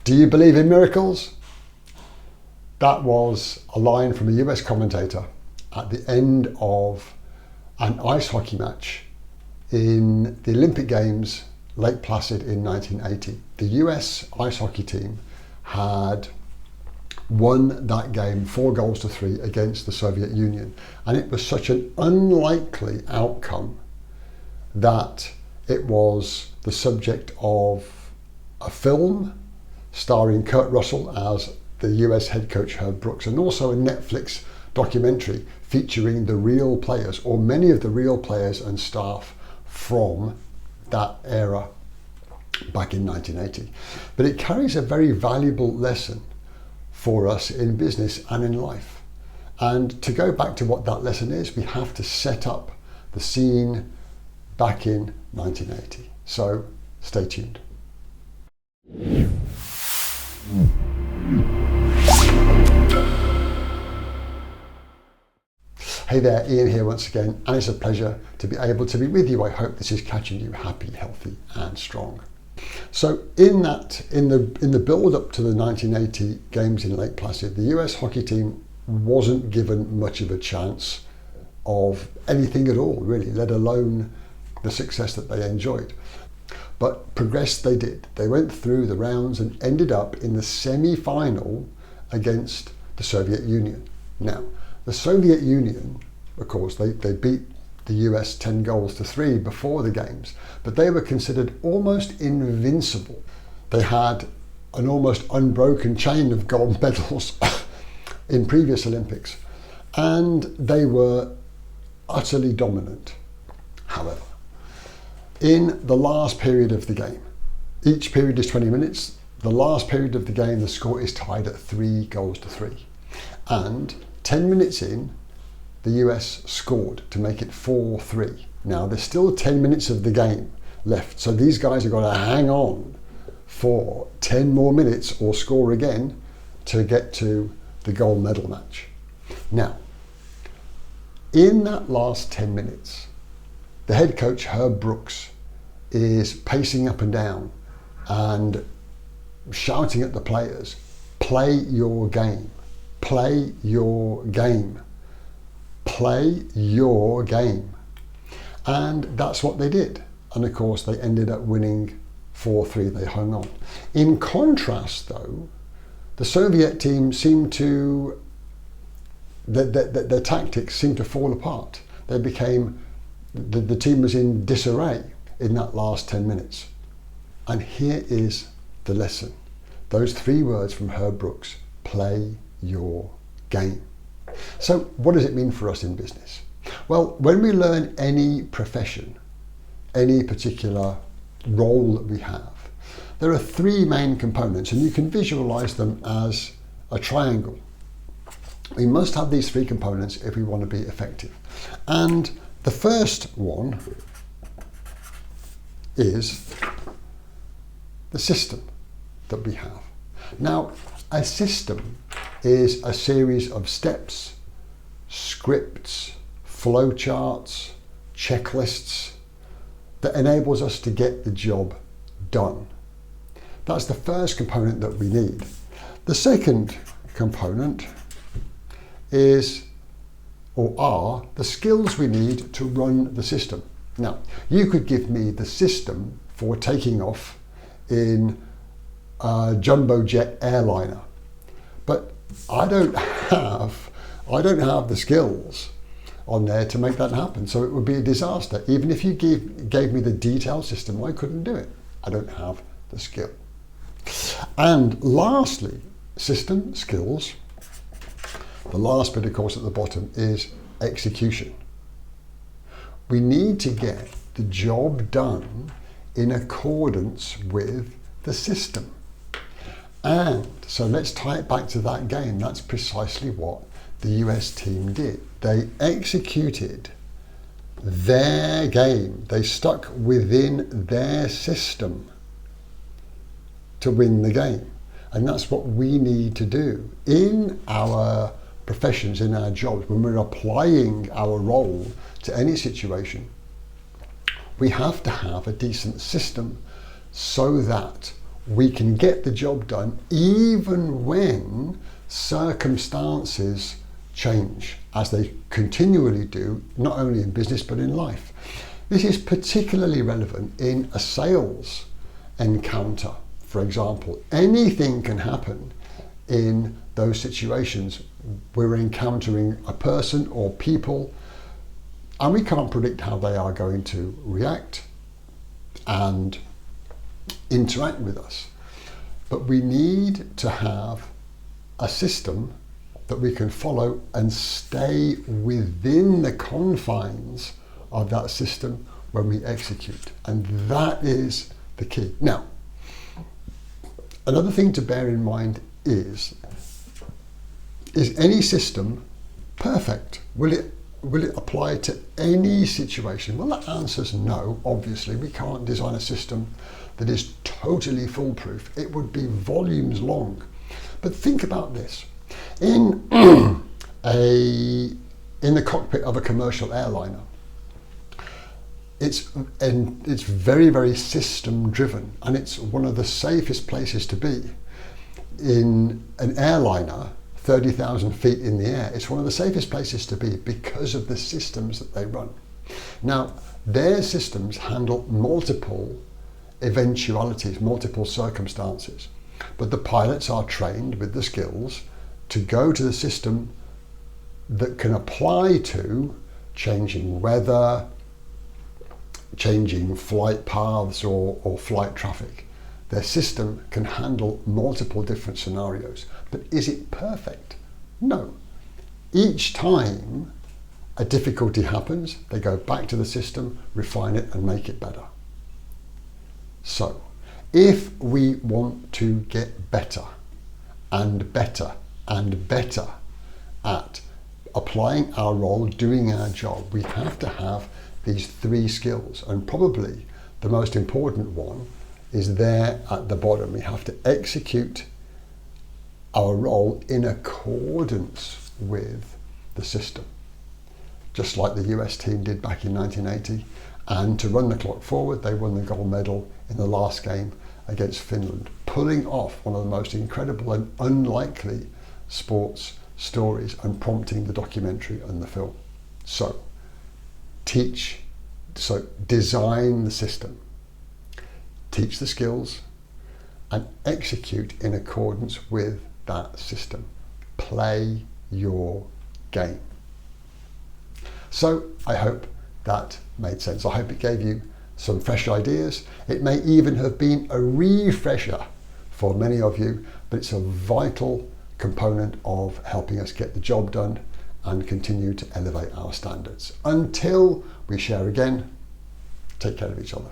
Do you believe in miracles? That was a line from a US commentator at the end of an ice hockey match in the Olympic Games, Lake Placid in 1980. The US ice hockey team had won that game 4-3 against the Soviet Union. And it was such an unlikely outcome that it was the subject of a film starring Kurt Russell as the US head coach Herb Brooks, and also a Netflix documentary featuring the real players, or many of the real players and staff from that era back in 1980. But it carries a very valuable lesson for us in business and in life. And to go back to what that lesson is, we have to set up the scene back in 1980. So stay tuned. Hey there, Ian here once again, and it's a pleasure to be able to be with you. I hope this is catching you happy, healthy and strong. So in the build up to the 1980 games in Lake Placid, the US hockey team wasn't given much of a chance of anything at all, really, let alone the success that they enjoyed. But progress they did. They went through the rounds and ended up in the semi-final against the Soviet Union. Now, the Soviet Union, of course, they beat the US 10-3 before the games, but they were considered almost invincible. They had an almost unbroken chain of gold medals in previous Olympics, and they were utterly dominant. However, in the last period of the game, each period is 20 minutes, the last period of the game, the score is tied at 3-3. And 10 minutes in, the US scored to make it 4-3. Now, there's still 10 minutes of the game left, so these guys have got to hang on for 10 more minutes or score again to get to the gold medal match. Now, in that last 10 minutes, the head coach, Herb Brooks, is pacing up and down and shouting at the players, play your game, play your game, play your game. And that's what they did. And of course, they ended up winning 4-3, they hung on. In contrast though, the Soviet team seemed to, their tactics seemed to fall apart. They became, the team was in disarray in that last 10 minutes. And here is the lesson. Those 3 words from Herb Brooks, play your game. So what does it mean for us in business? Well, when we learn any profession, any particular role that we have, there are 3 main components, and you can visualize them as a triangle. We must have these 3 components if we want to be effective. And the first one is the system that we have. Now, a system is a series of steps, scripts, flowcharts, checklists that enables us to get the job done. That's the first component that we need. The second component is, or are, the skills we need to run the system. Now, you could give me the system for taking off in a jumbo jet airliner, but I don't have the skills on there to make that happen. So it would be a disaster. Even if you gave me the detailed system, I couldn't do it. I don't have the skill. And lastly, system, skills. The last bit, of course, at the bottom is execution. We need to get the job done in accordance with the system. And so let's tie it back to that game. That's precisely what the US team did. They executed their game. They stuck within their system to win the game. And that's what we need to do in our professions, in our jobs. When we're applying our role to any situation, we have to have a decent system so that we can get the job done even when circumstances change, as they continually do, not only in business but in life. This is particularly relevant in a sales encounter. For example, anything can happen in those situations. We're encountering a person or people, and we can't predict how they are going to react and interact with us. But we need to have a system that we can follow and stay within the confines of that system when we execute. And that is the key. Now, another thing to bear in mind is any system perfect? Will it apply to any situation? Well, the answer is no. Obviously, we can't design a system that is totally foolproof. It would be volumes long. But think about this. In the cockpit of a commercial airliner, it's very, very system driven, and it's one of the safest places to be. In an airliner, 30,000 feet in the air, it's one of the safest places to be because of the systems that they run. Now, their systems handle multiple eventualities, multiple circumstances, but the pilots are trained with the skills to go to the system that can apply to changing weather, changing flight paths or flight traffic. Their system can handle multiple different scenarios. But is it perfect? No. Each time a difficulty happens, they go back to the system, refine it, and make it better. So, if we want to get better and better and better at applying our role, doing our job, we have to have these three skills. And probably the most important one is there at the bottom. We have to execute our role in accordance with the system, just like the US team did back in 1980. And to run the clock forward, they won the gold medal in the last game against Finland, pulling off one of the most incredible and unlikely sports stories and prompting the documentary and the film. So design the system, teach the skills, and execute in accordance with that system. Play your game. So I hope that made sense. I hope it gave you some fresh ideas. It may even have been a refresher for many of you, but it's a vital component of helping us get the job done and continue to elevate our standards. Until we share again, take care of each other.